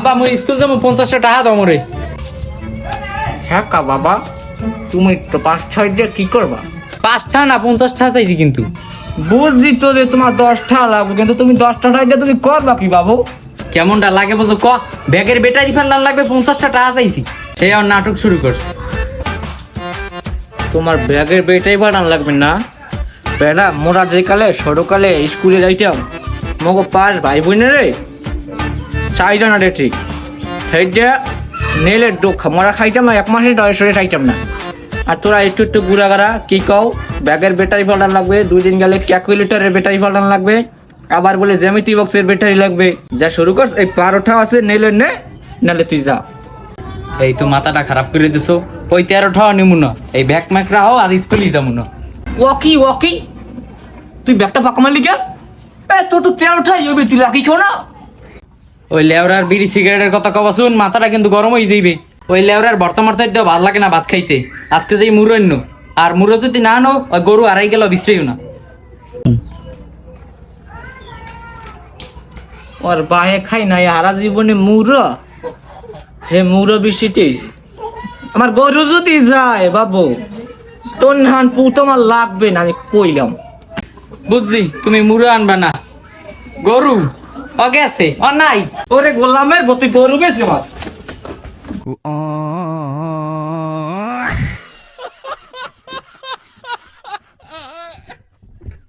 আব্বা মুই স্কুল যাবো 50টা টাকা দাও মরে। হ্যাঁ কা বাবা, তুমি তো 5-6 দিয়ে কি করবা? 5টা না 50টা চাইছি কিন্তু। বুঝছি তো যে তোমার 10টা লাগবে, কিন্তু তুমি 10টা টাকা দিয়ে তুমি করবা কি বাবু? কেমনটা লাগে বলছো ক? ব্যাগের ব্যাটারি ফেললাম লাগবে 50টা টাকা চাইছি, সেই আর নাটক শুরু করছে। তোমার ব্যাগের বেটাই বাড়ান লাগবে না বেড়া, মোরা যে কালে সরকালে স্কুলে যাইতাম মগো পাস ভাই বোনের রে চাইটা না রে ঠিক সেইটা নেলে ডোখা মরা খাইতাম না, 1 মাসের দশরে খাইতাম না। আর তোরা একটু একটু গুড়াগাড়া কি কও, ব্যাগের ব্যাটারি পাল্টান লাগবে, 2 দিন গেলে ক্যালকুলেটরের ব্যাটারি পাল্টান লাগবে, আবার বলে জ্যামিতি বক্সের ব্যাটারি লাগবে। যা শুরু কর, এই 12টা আছে নেলে নে, নালে তুই যা। এই তো মাথাটা খারাপ করে দিছো, ওই 13টা নিমু না, এই ব্যাগ ম্যাক রাও আর স্কুলই যাবো না। ওকি তুই ব্যাগটা ফাঁকা মারলি কে? তোর তো 13টাই হবে, তুই লাকি খাও না? ওই লেওরার বিড়ি সিগারেটের কথা কবা শুন, মাথাটা কিন্তু গরম হয়ে যাইবে। ওই লেওরার ভর্তা মারতে দেওয়া ভালো লাগে না ভাত খাইতে। আজকে যাই মুড়ো অন্য, আর মুড়ো যদি না নো ওই গরু আড়াই গেল বিশ্রেও না। ওর বাহে খাই না হারা জীবনে মুড়ো, হে মুড়ো বৃষ্টিতে আমার গরু যদি যায় বাবু, তোর ধান পু তোমার লাগবে না, আমি কইলাম। বুঝছি তুমি মুড়ো আনবা না, গরু ও গেছে ও নাই। ওরে গোলামের তুই গরু বেশ